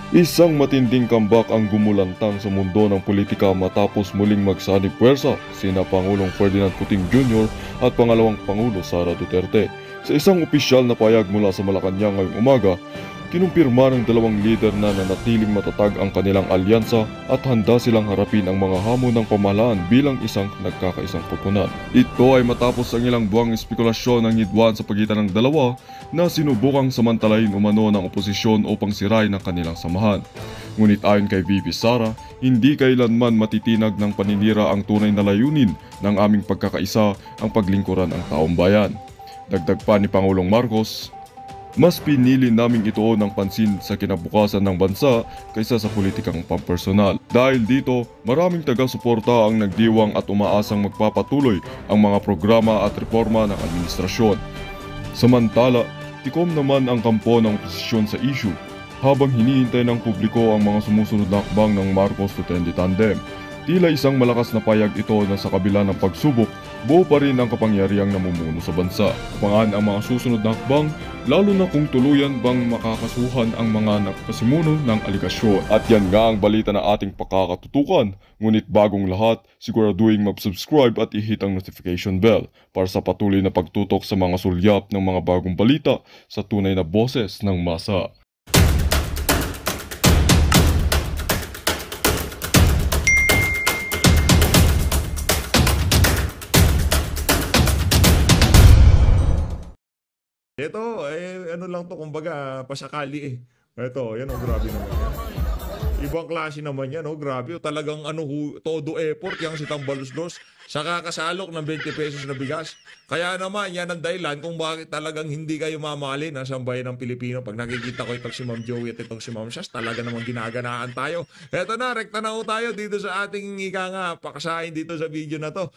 Isang matinding comeback ang gumulantang sa mundo ng politika matapos muling magsanib puwersa sina Pangulong Ferdinand Cuting Jr. at pangalawang Pangulo Sara Duterte. Sa isang opisyal na payag mula sa Malacanang ngayong umaga, kinumpirma ng dalawang lider na nanatiling matatag ang kanilang alyansa at handa silang harapin ang mga hamon ng pamahalaan bilang isang nagkakaisang koponan. Ito ay matapos ang ilang buwang espekulasyon ng hidwaan sa pagitan ng dalawa na sinubukang samantalahin umano ng oposisyon upang sirain ang kanilang samahan. Ngunit ayon kay VP Sara, hindi kailanman matitinag ng paninira ang tunay na layunin ng aming pagkakaisa ang paglingkuran ang taong bayan. Dagdag pa ni Pangulong Marcos, mas pinili naming ituon ng pansin sa kinabukasan ng bansa kaysa sa politikang pampersonal. Dahil dito, maraming taga-suporta ang nagdiwang at umaasang magpapatuloy ang mga programa at reforma ng administrasyon. Samantala, tikom naman ang kampo ng oposisyon sa issue habang hinihintay ng publiko ang mga sumusunod na hakbang ng Marcos-Duterte tandem. Tila isang malakas na payag ito na sa kabila ng pagsubok, buo pa rin ang kapangyarihang namumuno sa bansa. Abangan ang mga susunod na hakbang, lalo na kung tuluyan bang makakasuhan ang mga nakasimuno ng aligasyon. At yan nga ang balita na ating pakakatutukan. Ngunit bagong lahat, siguraduhin mag-subscribe at i-hit ang notification bell para sa patuloy na pagtutok sa mga sulyap ng mga bagong balita sa tunay na boses ng masa. Ito, ano lang to, kumbaga, pasakali eh. Ito, yan oh, grabe naman yan. Ibang klase naman yan, oh, grabe. Oh, talagang todo effort yang si Tambaluslos sa kakasalok ng 20 pesos na bigas. Kaya naman, yan ang dahilan kung bakit talagang hindi kayo mamahalin sa bayan ng Pilipino. Pag nakikita ko itong si Ma'am Joey at itong si Ma'am Shas, talaga namang ginaganaan tayo. Eto na, rekta na ho tayo dito sa ating pakasahin dito sa video na to.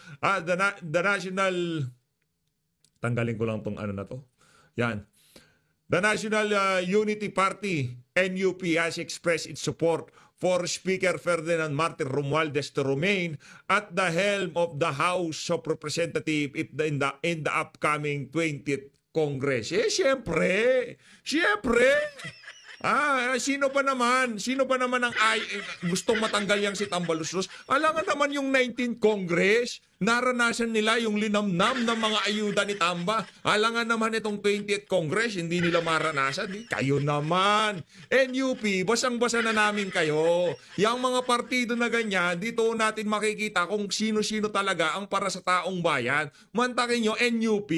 The National... Tanggalin ko lang tong ano na to. Yan. The National Unity Party, NUP, has expressed its support for Speaker Ferdinand Martin Romualdez to remain at the helm of the House of Representatives in the upcoming 20th Congress. Siyempre. Sino pa naman ang gustong matanggal yang si Tambaluslos? Alangan naman yung 19th Congress, naranasan nila yung linamnam ng mga ayuda ni Tamba. Alangan naman itong 20th Congress, hindi nila maranasan. Kayo naman. NUP, basang-basa na namin kayo. Yang mga partido na ganyan, dito natin makikita kung sino-sino talaga ang para sa taong bayan. Mantakin nyo, NUP,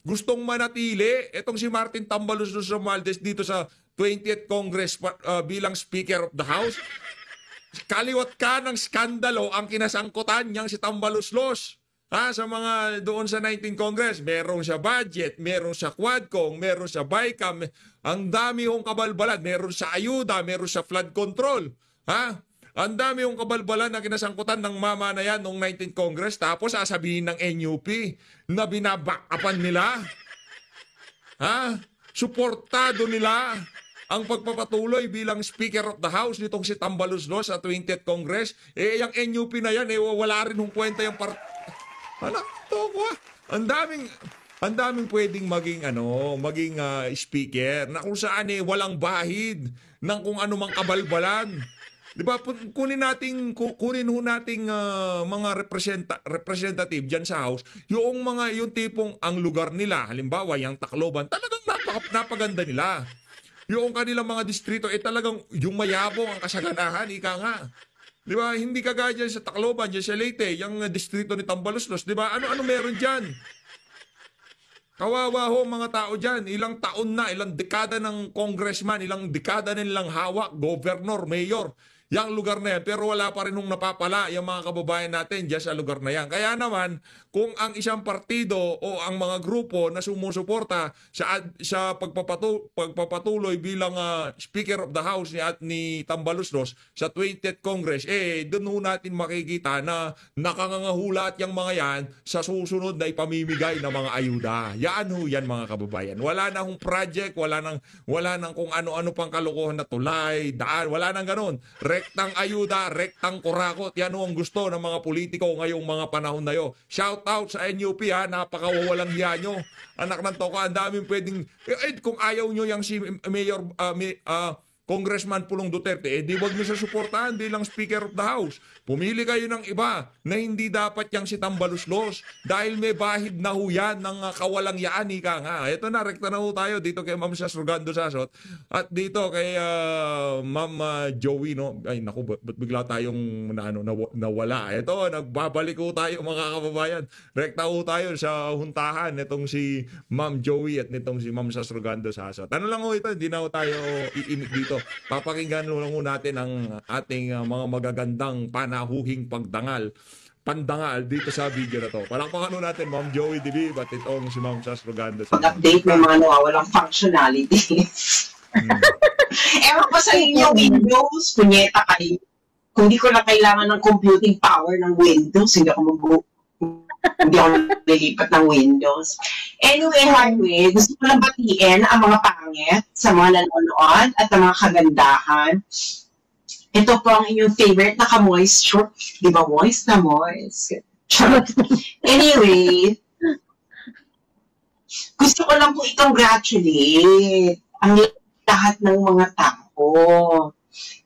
gustong manatili itong si Martin Tambaluslos Romualdez dito sa 20th Congress bilang Speaker of the House. Kaliwat ka ng skandalo ang kinasangkutan niyang si Tambaluslos. Sa mga doon sa 19th Congress, meron siya budget, meron siya Quadcom, meron siya BICAM, ang dami hong kabalbalan, meron siya ayuda, meron siya flood control. Ang dami yung kabalbalan na kinasangkutan ng mama na yan noong 19th Congress, tapos sasabihin ng NUP na binabackupan nila. Suportado nila ang pagpapatuloy bilang Speaker of the House nitong si Tambaluslos sa 20th Congress. Yung NUP na yan, wala rin hong kwenta yung ang daming pwedeng maging speaker na kung saan walang bahid ng kung anumang kabalbalan. Diba, kunin ho nating mga representative diyan sa House, yung tipong ang lugar nila, halimbawa yung Tacloban, talagang napaganda nila. Yung kanilang mga distrito talagang yung mayabong ang kasaganahan, ika nga. Diba, hindi kagaya dyan sa Tacloban, dyan sa Leyte, yung distrito ni Tambaluslos, diba, ano meron dyan? Kawawa ho mga tao dyan, ilang taon na, ilang dekada ng congressman, ilang dekada na nilang hawak, governor, mayor, yang lugar na yan, pero wala pa rin nung napapala yung mga kababayan natin dyan sa lugar na yan. Kaya naman, kung ang isang partido o ang mga grupo na sumusuporta sa pagpapatuloy bilang Speaker of the House ni Tambaluslos sa 20th Congress, doon ho natin makikita na nakangangahulat yung mga yan sa susunod na ipamimigay ng mga ayuda. Yan ho yan mga kababayan. Wala na hong project, wala nang kung ano-ano pang kalokohan na tulay, daan, wala nang ganun. Rektang ayuda, rektang kurakot. Yan ho ang gusto ng mga politiko ngayong mga panahon na yun. Shout out sa NUP napakawawalang hiya nyo. Anak ng toko, ang daming pwedeng, kung ayaw nyo yung si Mayor Congressman Pulong Duterte, di wag niyo siya suportahan bilang Speaker of the House. Pumili kayo ng iba na hindi dapat yang si Tambaluslos dahil may bahid na ho yan ng kawalang yaan, ika nga. Ito na, rekta na ho tayo dito kay Ma'am Sasrugando Sasot at dito kay Ma'am Joey, no? Ay, naku, ba't bigla tayong nawala? Ito, nagbabalik ho tayo mga kababayan. Rekta ho tayo sa huntahan nitong si Ma'am Joey at nitong si Ma'am Sasrugando Sasot. Ano lang ho ito, hindi na ho tayo iimik dito. Papakinggan lang natin ang ating mga magagandang panahuhing pandangal dito sa video na to. Palakpakan natin Ma'am Joey Dilib at itong si Ma'am Sasrugando. Pag-update ng mga nawawalang functionalities. Ewan pa sa inyo, Windows, punyeta kayo. Kung di ko na kailangan ng computing power ng Windows, hindi ako nalilipat ng Windows. Anyway, Highway, gusto ko lang batiin ang mga pangit sa mga nanonood at ang mga kagandahan. Ito po ang inyong favorite na ka-moisture. Di ba moist na moist? Anyway, gusto ko lang po i-congratulate ang lahat ng mga tao.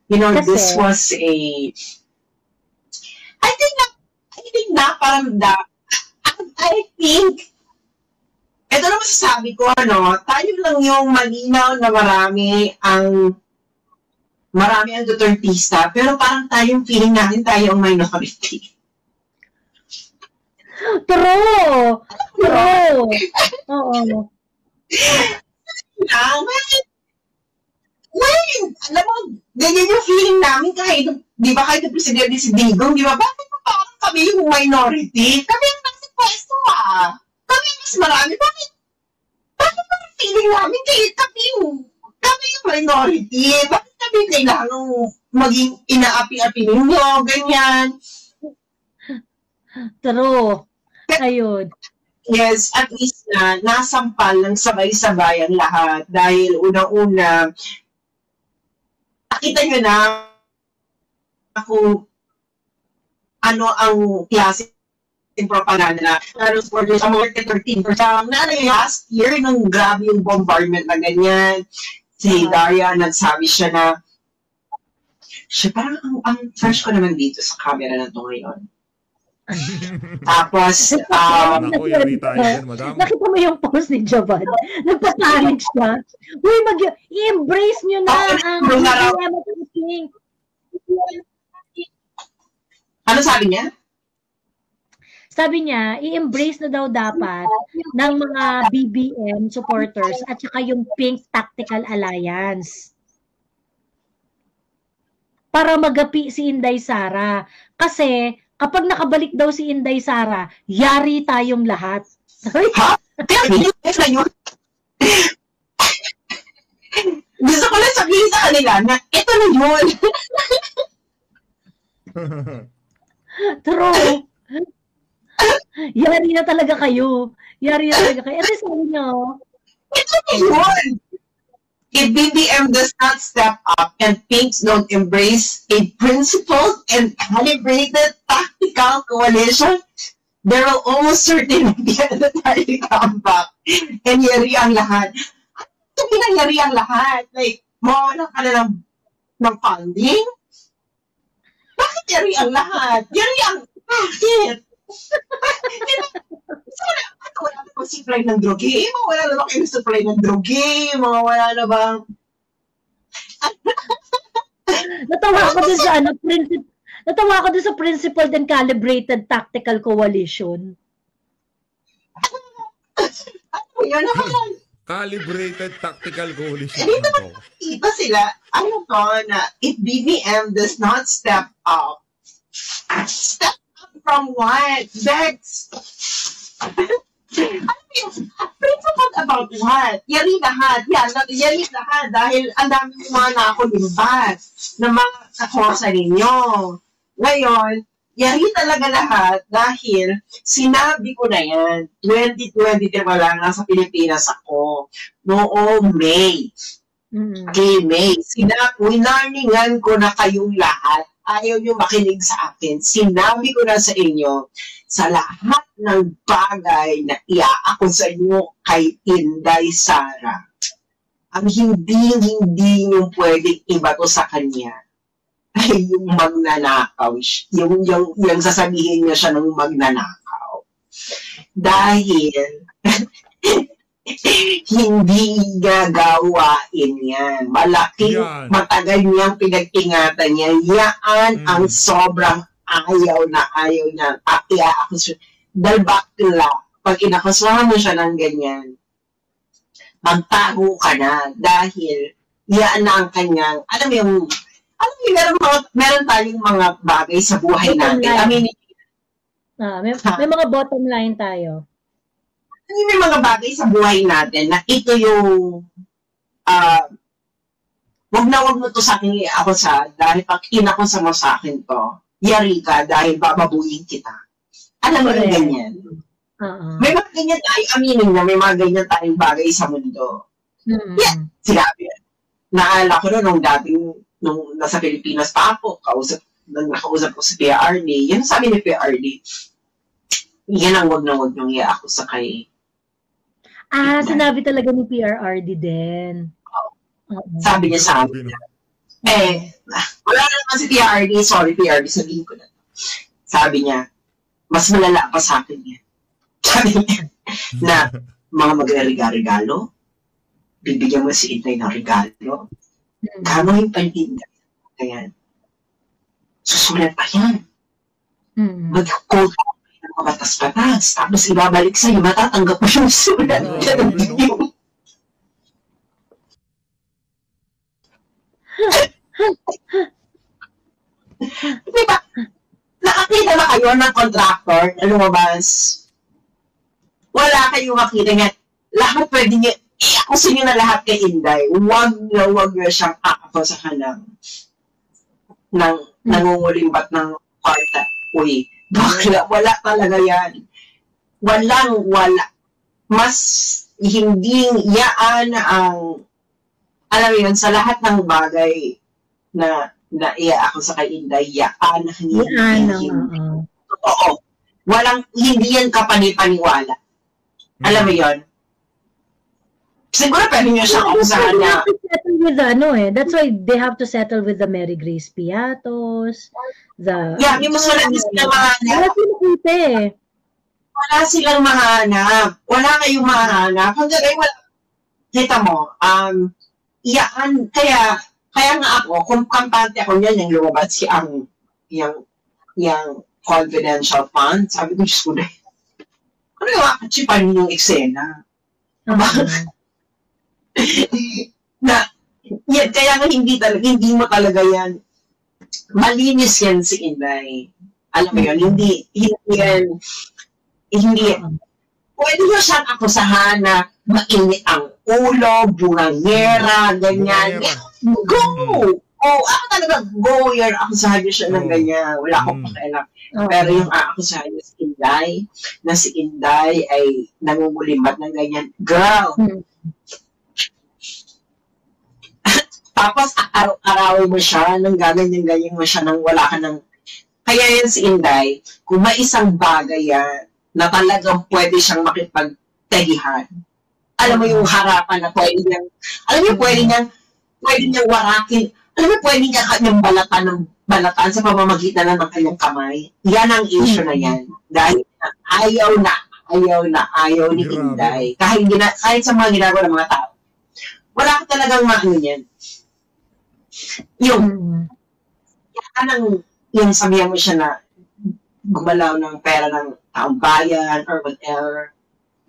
You know, this was I think, ito na masasabi ko, tayo lang yung malinaw na marami ang Dutertista, pero parang tayong feeling natin tayo ang minority. True! Oo. Alam mo, ganyan yung feeling namin kahit, di ba kahit yung presidente si Digong, di ba, bakit parang kami yung minority? Kami yung nasa pwesto Kami mas marami. Bakit parang feeling namin kahit kami yung minority? Bakit kami kailangan maging inaapi-api ninyo? Ganyan. True. Ayun. Yes, at least nasampal ng sabay-sabay ang lahat dahil unang-una, nakita nyo na kung ano ang klase ng propaganda. Lalo for the American 13%. Last year, nung grabe yung bombardment na ganyan, si Daria, nagsabi siya na, parang ang first ko naman dito sa camera na ito ngayon. Tapos, nakita mo yung post ni Javad. Nagpapanik siya. Uy, i-embrace nyo na ang ano sabi niya? Sabi niya, i-embrace na daw dapat ng mga BBM supporters at saka yung Pink Tactical Alliance para magapi si Inday Sara. Kasi kapag nakabalik daw si Inday Sara, yari tayong lahat. Ha? Gusto ko lang sabihin sa kanila na ito na yun. True. Yari na talaga kayo. Yari na talaga kayo. Ito sabi niyo. Ito na yun. If BBM does not step up and Pinks don't embrace a principled and calibrated tactical coalition, there will almost certainly be a military comeback. And yari ang lahat. Sabi na yari ang lahat. Like, mawala ka na ng funding? Bakit yari ang lahat? Yari ang... Bakit? Wala na bang supply ng droge? Wala na bang supply ng droge? Wala na bang... Natawa ko din sa natawa ko din sa Principled and Calibrated Tactical Coalition. Ano yun? Calibrated Tactical Coalition. Dito iba sila, ano to, na if BBM does not step up from what? That's... Principled about what? Yari lahat. Yari lahat dahil ang dami mga nakulimbat ng mga kakosa ninyo. Ngayon, yari talaga lahat dahil sinabi ko na yan. 2023 pa lang, nasa Pilipinas ako. Noong May. Okay, May. Winarningan ko na kayong lahat. Ayaw nyo makinig sa akin. Sinabi ko na sa inyo, sa lahat ng bagay na iaako sa inyo kay Inday Sara, ang hindi yung pwedeng ibato sa kanya ay yung magnanakaw. Yung sasabihin niya siya ng magnanakaw. Dahil hindi gagawain yan. Yan. Matagal niyang pinag-ingatan niya. Yan ang sobrang ayaw na dahil bakla, pag inakusahan mo siya ng ganyan, magtago ka na dahil yan na ang kanyang, alam mo, meron tayong mga bagay sa buhay Bottom natin. line. I mean, May mga bottom line tayo. may mga bagay sa buhay natin na ito yung wag mo to sa akin ako dahil pag inakusa mo sa akin to, yari ka dahil bababuyin kita. Alam mo yung ganyan. May mga ganyan tayo, aminin na, may mga ganyan tayong bagay sa mundo. Yeah, sinabi. Naalala ko nung nasa Pilipinas pa ako, nakausap ko sa PRD, yan sabi ni PRD, yan ang wag niyong i-akusa kay. Sinabi talaga ni PRRD din. Sabi niya sa amin. Wala naman si PRD, sorry PRD, sabihin ko na. Sabi niya, mas malala pa sa akin yan. Sabi niya, na mga magre-regalo, bibigyan mo si Inday ng regalo, gano'ng paninday. Ayan. Susulat pa yan. Mag-code ng patas-patas, tapos ibabalik sa'yo, matatanggap mo yung sulat. Diba? Nakakita na kayo ng contractor na lumabas? Wala kayong makita nga. Lahat pwede niyo, i-akusin niyo na lahat kay Inday. Huwag na siyang kakakusa ka ng nangungulimbat ng kwarta. Uy, bakla, wala talaga yan. Wala. Mas hindi yaan ang, alam mo yun, sa lahat ng bagay na iya ako sa kay Inday, yaan na hindi. Totoo. Hindi yan kapanipaniwala. Alam mo yun? Siguro pwede nyo siya akusahan na. That's why they have to settle with the Mary Grace Piatos, yung mas wala silang mahanap. Wala silang mahanap. Wala kayong mahanap. Hanggang wala. Kita mo, kaya nga ako, kung kampante ako niyan, yung lumabas yung confidential fund, sabi ko, Diyos ko dahil, ano yung akachipan yung eksena? Kaya nga hindi mo talaga yan, malinis yan si Inday. Alam mo yun, hindi pwede nyo siyang akusahan na mainit ang ulo, bunangera, ganyan. Go! Ako talaga, go yan. Akusahan nyo siya ng ganyan. Wala akong pakialam. Pero yung akusahan nyo si Inday, na si Inday ay nangungulimbat ng ganyan. Girl! Tapos, araw-arawin mo siya, nang gaganyan-ganyan mo siya, nang wala ka ng. Kaya yan si Inday, kung may isang bagay yan, na talagang pwede siyang makipagtagihan. Alam mo yung harapan na pwede niyang, pwede niyang warakin, pwede niya kanyang balatan sa pamamagitan ng kanyang kamay. Yan ang issue na yan. Dahil ayaw ni Inday. Kahit sa mga ginagawa ng mga tao. Wala ka talagang maano yan. Yung sabihan mo siya na gumalaw ng pera ng taong bayan or whatever.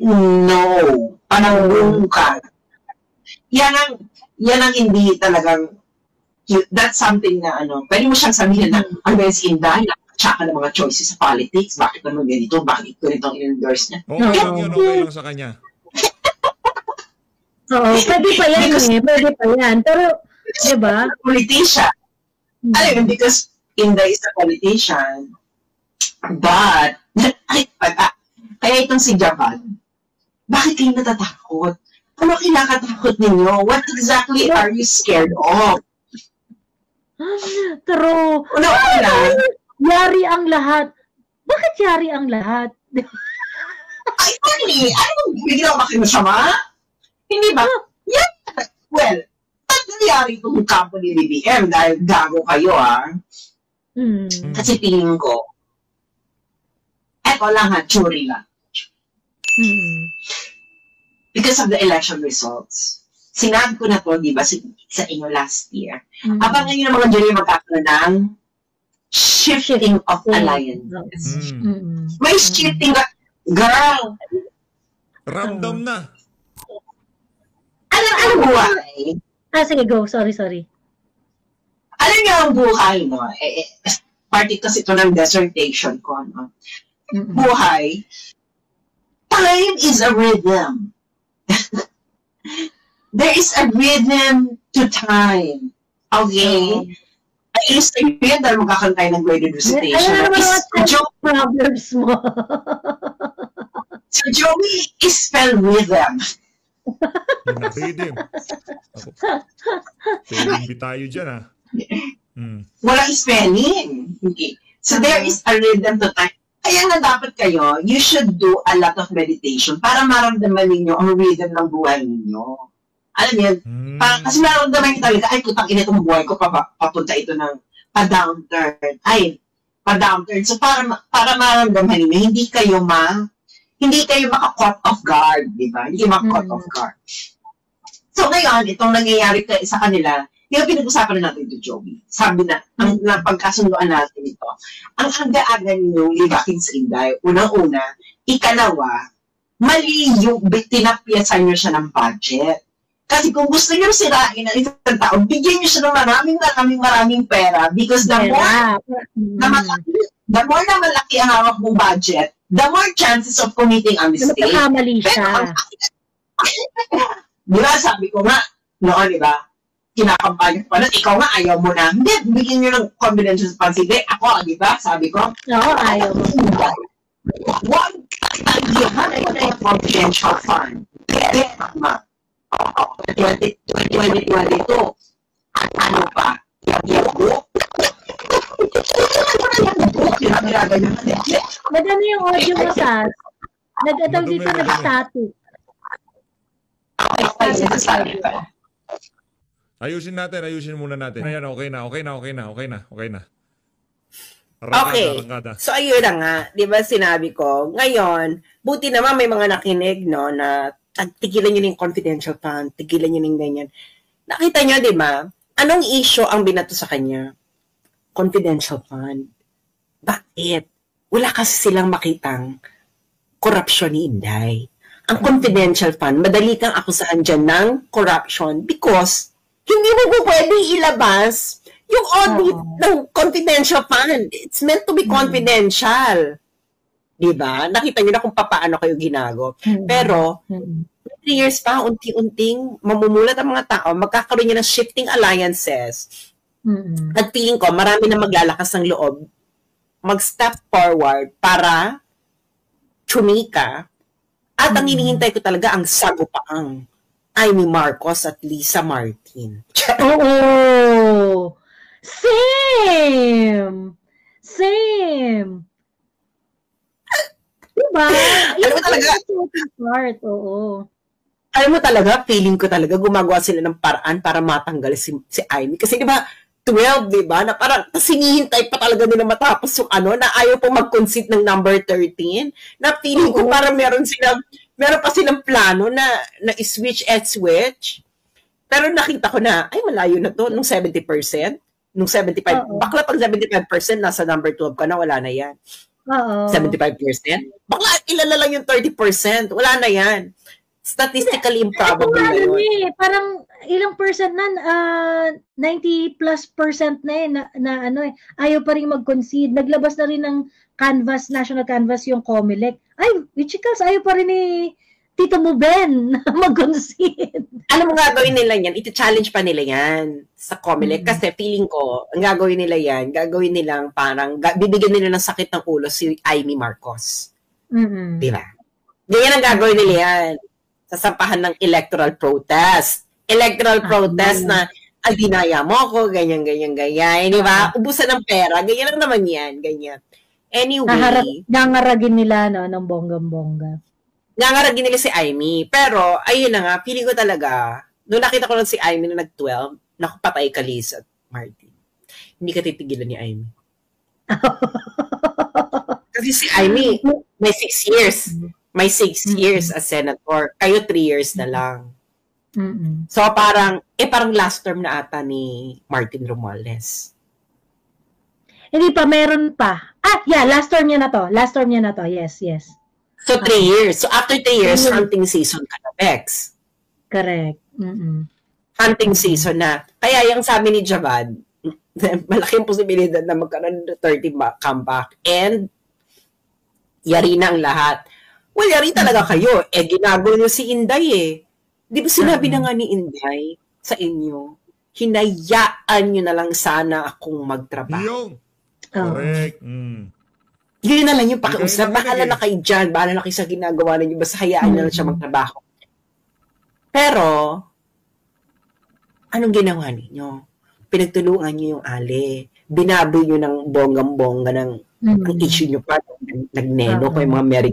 No. Pananggong ka. Yan ang hindi talagang, that's something na pwede mo siyang sabihin na, si Inday, tsaka ng mga choices sa politics, bakit naman ganito, bakit ko nitong in-endorse niya. Okay lang sa kanya. Oo, pwede pa yan. Pero, diba? Politician. Alam mo, because Inday is a politician. But, kaya itong si Japan, bakit kayo natatakot? Ano kinakatakot ninyo? What exactly are you scared of? Pero, yari ang lahat. Bakit yari ang lahat? Ay, Tony, ano bigla ba kayo masama? Hindi ba? Well, ba't nangyari itong kampo ni BBM? Dahil gago kayo, Kasi tingin ko, eto lang theory lang. Because of the election results. Sinabi ko na to, di ba, sa inyo last year. Habang ngayon ang mga jury magkakaroon ng shifting of alliances. May shifting, girl! Ramdam na. Alam buhay? Sige, go. Sorry. Alam niyo ang buhay, no? Part kasi ito ng dissertation ko, no? Buhay, time is a rhythm. There is a rhythm to time. Okay? I-illustrate ko yan dahil magkakaroon tayo ng graded recitation. Problems mo. So, Joey is spell rhythm. Rhythm. Spelling tayo dyan, Walang spelling. Okay. So, there is a rhythm to time. Kaya nga dapat kayo, you should do a lot of meditation para maramdaman ninyo ang rhythm ng buhay ninyo. Alam niyo, kasi maramdaman niyo talaga, ay, putang ina itong buhay ko, papunta ito ng pa-downturn. Pa-downturn. So, para maramdaman ninyo, hindi kayo maka-caught off guard, di ba? Hindi kayo maka-caught off guard. So, ngayon, itong nangyayari sa kanila, yung pinag-usapan na natin ito, Joey. Sabi na, ang pagkasunduan natin ito, ang aga-aga ninyong libakin sa Inday, unang-una, ikalawa, mali yung tinapyasan nyo siya ng budget. Kasi kung gusto nyo sirain ang isang tao, bigyan nyo siya ng maraming pera because the more na malaki ang hawak mong budget, the more chances of committing a mistake. Nagkakamali siya. Di ba, sabi ko nga, noon, di ba, kinakampanya pa nun, ikaw nga, ayaw mo na. Hindi, bigyan nyo ng confidential funds. Hindi, ako, di ba, sabi ko, oo, ayaw mo. Huwag tagyahan ko na yung confidential fund. Kaya, 2022, ano pa, Madami yung audio mo, Sas. Nag-ataw dito, nag-static. Ayusin muna natin. Ayan, okay na. Okay. So, ayun na nga. Di ba sinabi ko, ngayon, buti naman may mga nakinig, no, na tigilan nyo yung confidential fund, tigilan nyo yung ganyan. Nakita nyo, di ba? Anong issue ang binato sa kanya? Confidential fund. Bakit? Wala kasi silang makitang corruption ni Inday. Ang confidential fund, madali kang akusahan dyan ng corruption because hindi mo po pwedeng ilabas yung audit ng confidential fund. It's meant to be confidential. Diba? Nakita nyo na kung paano kayo ginago. Pero, 3 years pa, unti-unting mamumulat ang mga tao, magkakaroon niya ng shifting alliances. At feeling ko, marami na maglalakas ng loob, mag-step forward para chumika. At ang hinihintay ko talaga ang sagupaang Amy Marcos at Lisa Martin. Oo! Same! Diba? Alam mo talaga, part, oo. Alam mo talaga, feeling ko talaga, gumagawa sila ng paraan para matanggal si Amy. Kasi diba, 12, diba? Na parang sinihintay pa talaga nila matapos yung na ayaw pong mag-concede ng number 13. Na feeling ko parang meron pa silang plano na i-switch. Pero nakita ko na, ay malayo na to, nung 70%, nung 75%, bakla pang 75%, nasa number 12 ka na, wala na yan. 75%? Bakla, ilala lang yung 30%, wala na yan. Statistically improbable na yun. Parang ilang percent na, 90+% na ayaw pa rin mag-concede. Naglabas na rin ng national canvas yung COMELEC. Ay, Wichikals, ayaw pa rin ni Tito Muben na mag-concede. Ano mo gagawin nila yan? Iti-challenge pa nila yan sa COMELEC. Kasi feeling ko, ang gagawin nilang parang, bibigyan nila ng sakit ng ulo si Amy Marcos. Diba? Ganyan ang gagawin nila yan. Sasampahan ng electoral protest. Na, ay, dinaya mo ako, ganyan. Di ba? Ubusan ng pera. Ganyan lang naman yan. Ganyan. Anyway. Nangaragin nila, ng bonggang-bongga. Nangaragin nila si Amy. Pero, ayun na nga, feeling ko talaga, Noong nakita ko lang si Amy na nag-12, naku, patay ka, Liz at Martin. Hindi ka titigilan ni Amy. Kasi si Amy, may 6 years. May 6 years as senator. Kayo 3 years na lang. So parang last term na ata ni Martin Romualdez. Hindi pa, meron pa. Last term niya na to. Yes. So 3 years. So after 3 years, hunting season ka na, Bex. Correct. Hunting season na. Kaya yung sabi ni Javad, malaking posibilidad na magkaroon ng 30 comeback and yari na ang lahat. Well, yari talaga kayo. Ginago nyo si Inday eh. Di ba sinabi na nga ni Inday sa inyo, hinayaan nyo na lang sana akong magtrabaho. Yung. Correct. Yun na lang yung pakiusap. Bahala na kayo dyan. Bahala na kayo sa ginagawa ninyo. Basta hayaan nyo lang siya magtrabaho. Pero, anong ginawa ninyo? Pinagtulungan nyo yung Ali. Binaboy nyo ng bonggang-bongga ng ang issue nyo pa. Nagneno ko yung mga Merry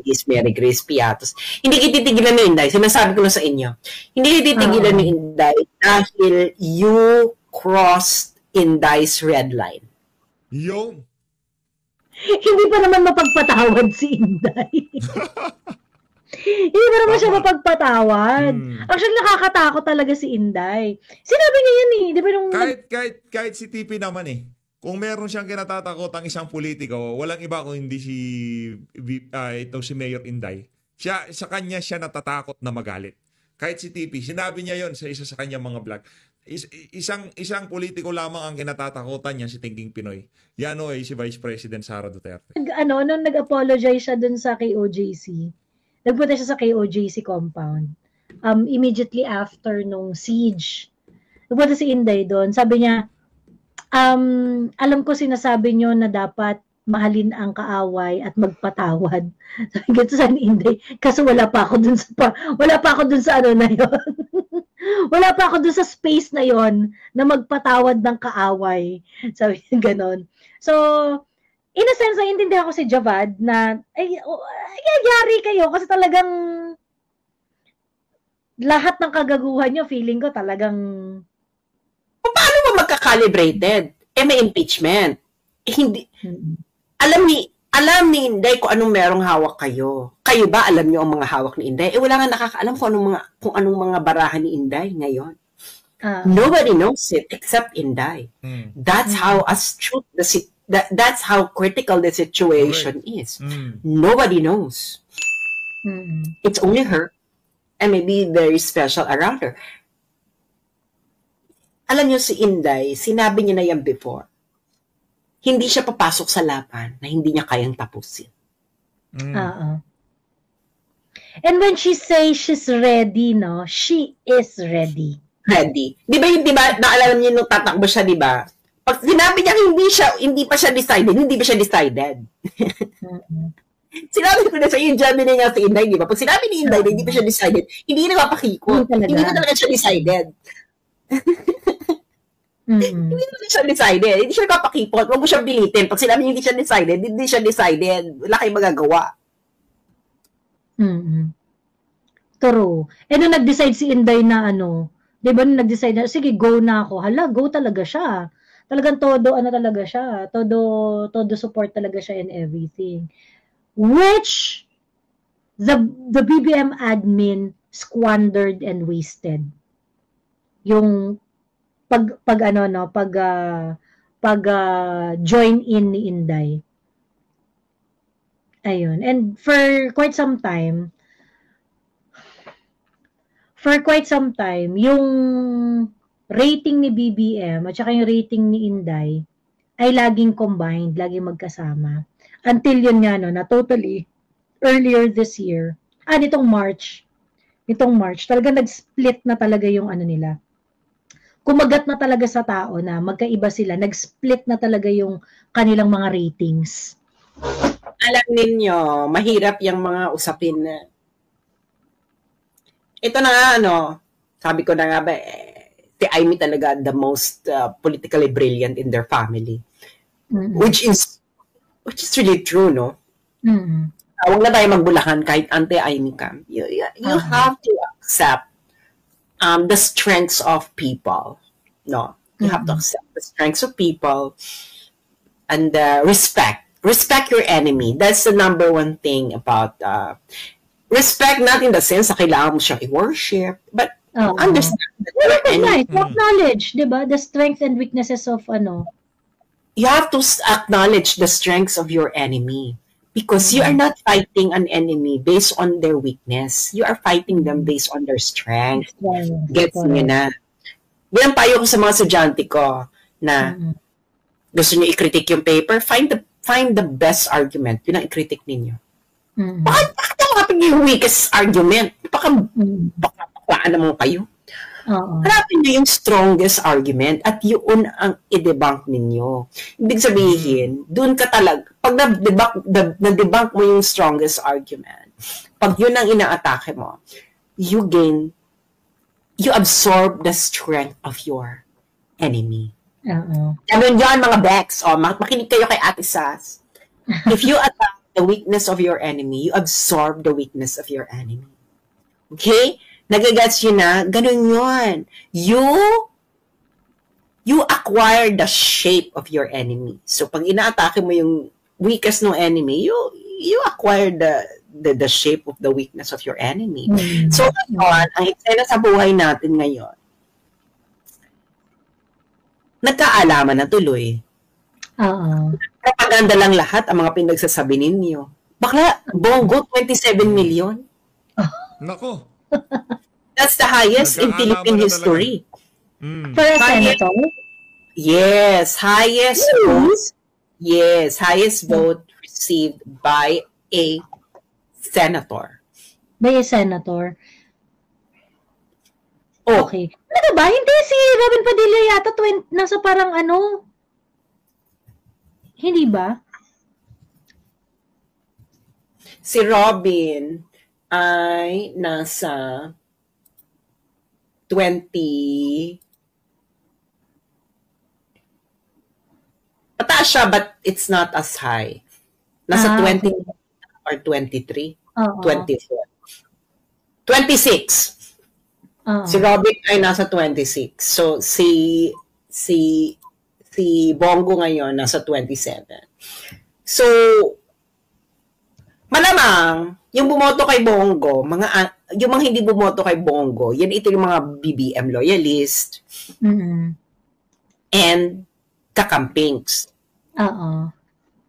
Grace Piatos. Hindi kayo titigilan ni Inday. Sinasabi ko lang sa inyo. Hindi kayo titigilan ni Inday dahil you crossed Inday's red line. Yung. Hindi pa naman mapagpatawad si Inday. Hindi pa naman siya mapagpatawad. Actually, nakakatakot talaga si Inday. Sinabi niya yan eh. Di ba nung... Kahit si TP naman eh. Kung meron siyang kinatatakot ang isang politiko, walang iba kung hindi si Mayor Inday. Sa kanya siya natatakot na magalit. Kahit si TP, sinabi niya yon sa isa sa kanyang mga vlog. Isang politiko lamang ang kinatatakutan niya, si Thinking Pinoy. Yan o si Vice President Sara Duterte. Nung nag-apologize siya dun sa KOJC, nagpunta siya sa KOJC compound. Immediately after nung siege, nagpunta si Inday doon. Sabi niya, alam ko sinasabi niyo na dapat mahalin ang kaaway at magpatawad. Sabi ganito sa Inday, kasi wala pa ako dun sa ano na yon. Wala pa ako dun sa space na yon na magpatawad ng kaaway. Sabi niya ganon. So, in a sense, naiintindihan ko si Javad na, yari kayo kasi talagang lahat ng kagaguhan nyo, feeling ko talagang... Paano mo magka-calibrated? May impeachment. Hindi. Alam ni Inday kung anong merong hawak kayo. Kayo ba alam niyo ang mga hawak ni Inday? Wala nga nakakaalam kung anong mga barahan ni Inday ngayon. Nobody knows it except Inday. That's how astute that's how critical the situation is. Nobody knows. It's only her and maybe very special around her. Alam niyo si Inday, sinabi niya na yan before. Hindi siya papasok sa laban na hindi niya kayang tapusin. And when she says she's ready, no, she is ready. Ready. Di ba, naalala niyo nung tatakbo siya, di ba? Pag sinabi niya hindi pa siya decided, hindi ba siya decided? Sinabi ko na sa iyo, Johnny na niya si Inday, di ba? Pag sinabi ni Inday na hindi pa siya decided, hindi na mapakikot. Hindi na talaga siya decided. Hindi na siya decided. Hindi siya kapakipot. Huwag mo siyang bilitin. Pag sinabi niya hindi siya decided. Wala kayong magagawa. True. Nung nag-decide si Inday na di ba nung nag-decide na, sige, go na ako. Hala, go talaga siya. Talagang talaga siya. Todo support talaga siya and everything. Which the BBM admin squandered and wasted. Yung pag join in ni Inday. Ayun. And for quite some time, yung rating ni BBM at saka yung rating ni Inday ay laging combined, laging magkasama. Until yun nga, na totally, earlier this year, nitong March, talaga nag-split na talaga yung nila. Kumagat na talaga sa tao na magkaiba sila, nag-split na talaga yung kanilang mga ratings. Alam ninyo, mahirap yung mga usapin na ito na nga, sabi ko na nga ba, si Amy talaga the most politically brilliant in their family. Which is really true, no? Huwag na tayo magbulahan kahit anti-Amy ka. You have to accept the strengths of people. No, you have to accept the strengths of people and respect your enemy. That's the number one thing about respect, not in the sense na kailangan mo siyang i-worship, but understand that your enemy. Acknowledge, di ba? The strengths and weaknesses of You have to acknowledge the strengths of your enemy because you are not fighting an enemy based on their weakness. You are fighting them based on their strength. Gets niyo na? Yan ang payo ko sa mga estudyante ko na gusto niyo i-critique yung paper, find the best argument. Yun ang i-critique ninyo. Bakit hanapin niyo yung weakest argument? Baka naman kayo. Hanapin niyo yung strongest argument at yun ang i-debunk ninyo. Ibig sabihin, dun ka talaga, pag na-debunk mo yung strongest argument, pag yun ang ina-atake mo, you absorb the strength of your enemy. Ganun yun, mga Bex. Makinig kayo kay Ate Sass. If you attack the weakness of your enemy, you absorb the weakness of your enemy. Okay? Nagagets yun na? Ganun yun. You acquire the shape of your enemy. So, pag ina-atake mo yung weakest ng enemy, you acquire the shape of the weakness of your enemy. So, ngayon, ang eksena sa buhay natin ngayon, nagkaalaman na tuloy. Propaganda lang lahat ang mga pinagsasabi ninyo. Bakla, Bongo, 27 million. Nako. That's the highest in Philippine history. For a senator? Yes, highest vote. Yes, highest vote received by a senator. By a senator. Oh. Okay. Ano ba? Hindi si Robin Padilla yata nasa parang hindi ba? Si Robin ay nasa 20. Mataas siya, but it's not as high. Nasa 20 or 23. 24. 26. Si Robin ay nasa 26. So, si Bongo ngayon nasa 27. So, malamang, yung bumoto kay Bongo, yung mga hindi bumoto kay Bongo, ito yung mga BBM loyalist and kakampings.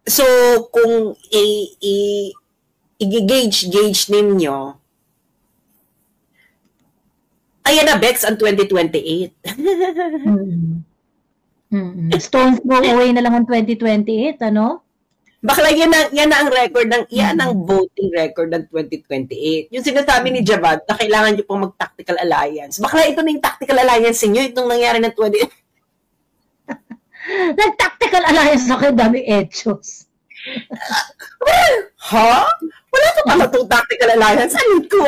So, kung i-gauge ninyo, ayan na, Bex, ang 2028. Stone throw away na lang ang 2028, Bakla, yan na ang record yan ang voting record ng 2028. Yung sinasabi ni Javad na kailangan nyo pong mag-tactical alliance. Bakla, ito na yung tactical alliance niyo, itong nangyari ng 20... Nag-tactical alliance na kayo, dami etos. Ha? Wala pa pala itong tactical alliance. Ano ko?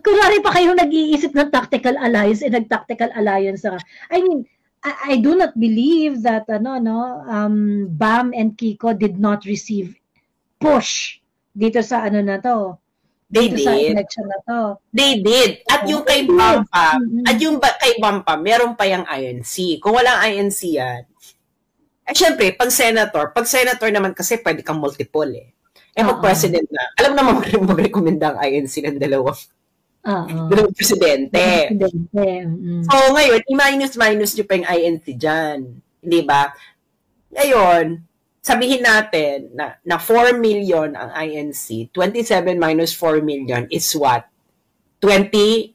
Kunwari pa kayong nag-iisip ng tactical alliance, nag-tactical alliance na. I mean, I do not believe that Bam and Kiko did not receive push dito sa na to. They dito did. Sa election na to. They did. At yung kay Bam pa, kay Bam pa, meron pa yung INC. Kung walang INC yan, syempre, pag senator naman kasi pwede kang multiple pag president na, alam naman mag-recommenda ang INC ng dalawang presidente. So, ngayon, i-minus nyo pa yung INC dyan. Di ba? Ngayon, sabihin natin na 4 million ang INC, 27 minus 4 million is what? 27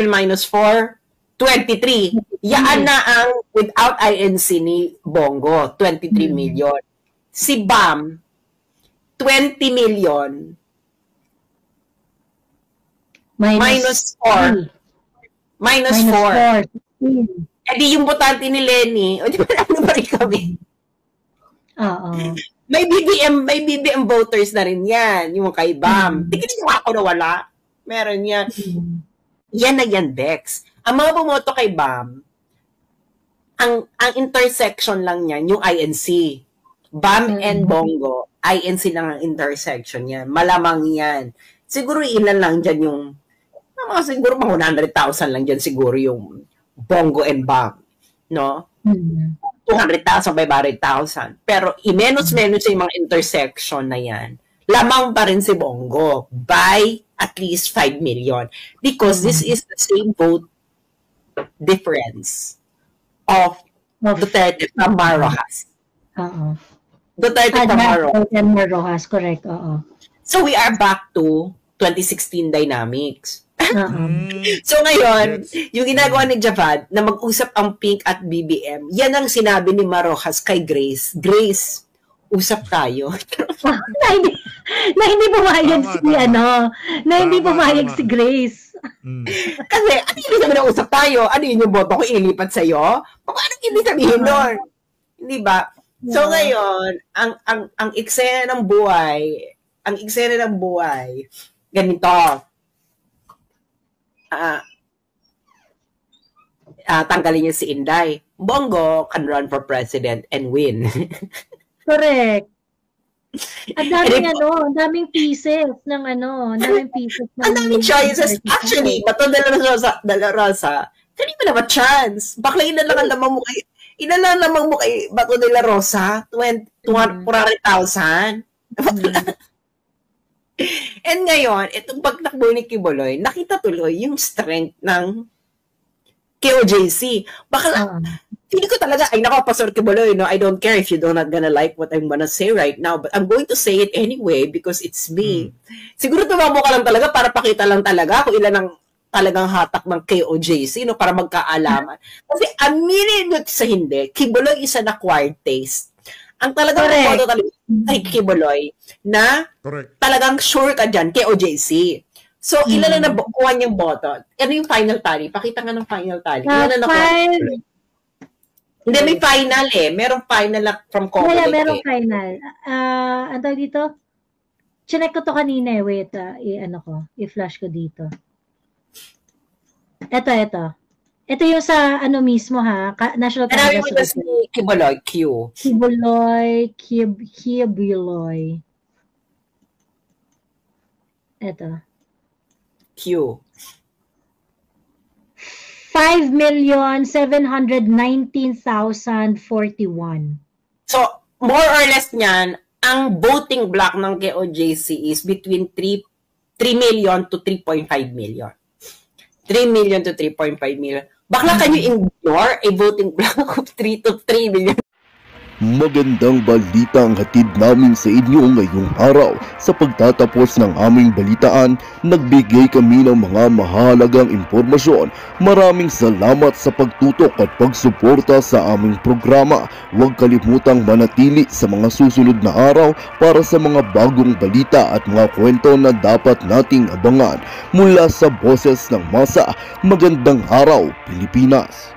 minus 4, 23. Yaan na ang without INC ni Bongo, 23 million. Si Bam, 20 million minus 4. Minus 4. Eh di yung botante ni Lenny, o di ba ano ba rin kami? May BBM voters na rin yan, yung kay Bam. Tignan mo ako na wala. Meron yan. Yan na yan, Bex. Ang mga bumoto kay Bam, ang intersection lang niyan, yung INC. Bam and Bongo, INC lang ang intersection yan. Malamang yan. Siguro ilan lang dyan yung mga siguro mga 100,000 lang dyan siguro yung Bongo and Bam, no? 200,000, 500,000. Pero i-menos-menos yung mga intersection na yan. Lamang pa rin si Bongo by at least 5 million. Because this is the same vote difference of Duterte from Rojas. Duterte from Rojas, correct. So we are back to 2016 dynamics. So ngayon, yung ginagawa ni Javad na mag-usap ang Pink at BBM, yan ang sinabi ni Marojas kay Grace. Grace, usap tayo. na hindi pumayag hindi pumayag si Grace. Kasi, ano yung sabihin na usap tayo? Ano yun yung boto ko ilipat sa'yo? Paano hindi sabihin doon? Hindi ba? So ngayon, ang eksena ng buhay, ganito. Tanggalin niya si Inday. Bongo can run for president and win. Correct. Ang daming pieces ng ang daming choices. Actually, Bato de la Rosa, kanina na ba chance? Bakla inalang mo kay Bato de la Rosa, 400,000. And ngayon, itong pagtakbo ni Kibuloy, nakita tuloy yung strength ng KOJC. Baka, hindi ko talaga, ay nako, Pastor Kibuloy, no, I don't care if you're not gonna like what I'm gonna say right now, but I'm going to say it anyway because it's me. Siguro tumamo ka lang talaga para pakita lang talaga kung ilan ang talagang hatak ng KOJC, no, para magkaalaman. Kasi aminin nyo sa hindi, Kibuloy is an acquired taste. Ang talagang boto talaga kay Kibuloy na talagang sure ka dyan, KOJC. So, ilan na nabukuhan yung boto? Ano yung final tally? Pakita nga ng final tally. Ilan na nakuha? Hindi, may final eh. Merong final from Comelec. Kaya merong final. Ang tawag dito? Chinek ko to kanina eh. Wait, i-flash ko dito. Ito. Ito yung sa mismo ha, National Congress. Ano yung si Kibuloy? Kibuloy. Ito. Q. 5,719,041. So, more or less niyan, ang voting block ng KOJC is between 3 million to 3.5 million. 3 million to 3.5 million. Bakla can you ignore a voting block of 3 to 3 million? Magandang balita ang hatid namin sa inyo ngayong araw. Sa pagtatapos ng aming balitaan, nagbigay kami ng mga mahalagang impormasyon. Maraming salamat sa pagtutok at pagsuporta sa aming programa. Huwag kalimutang manatili sa mga susunod na araw para sa mga bagong balita at mga kwento na dapat nating abangan. Mula sa Boses ng Masa, magandang araw, Pilipinas!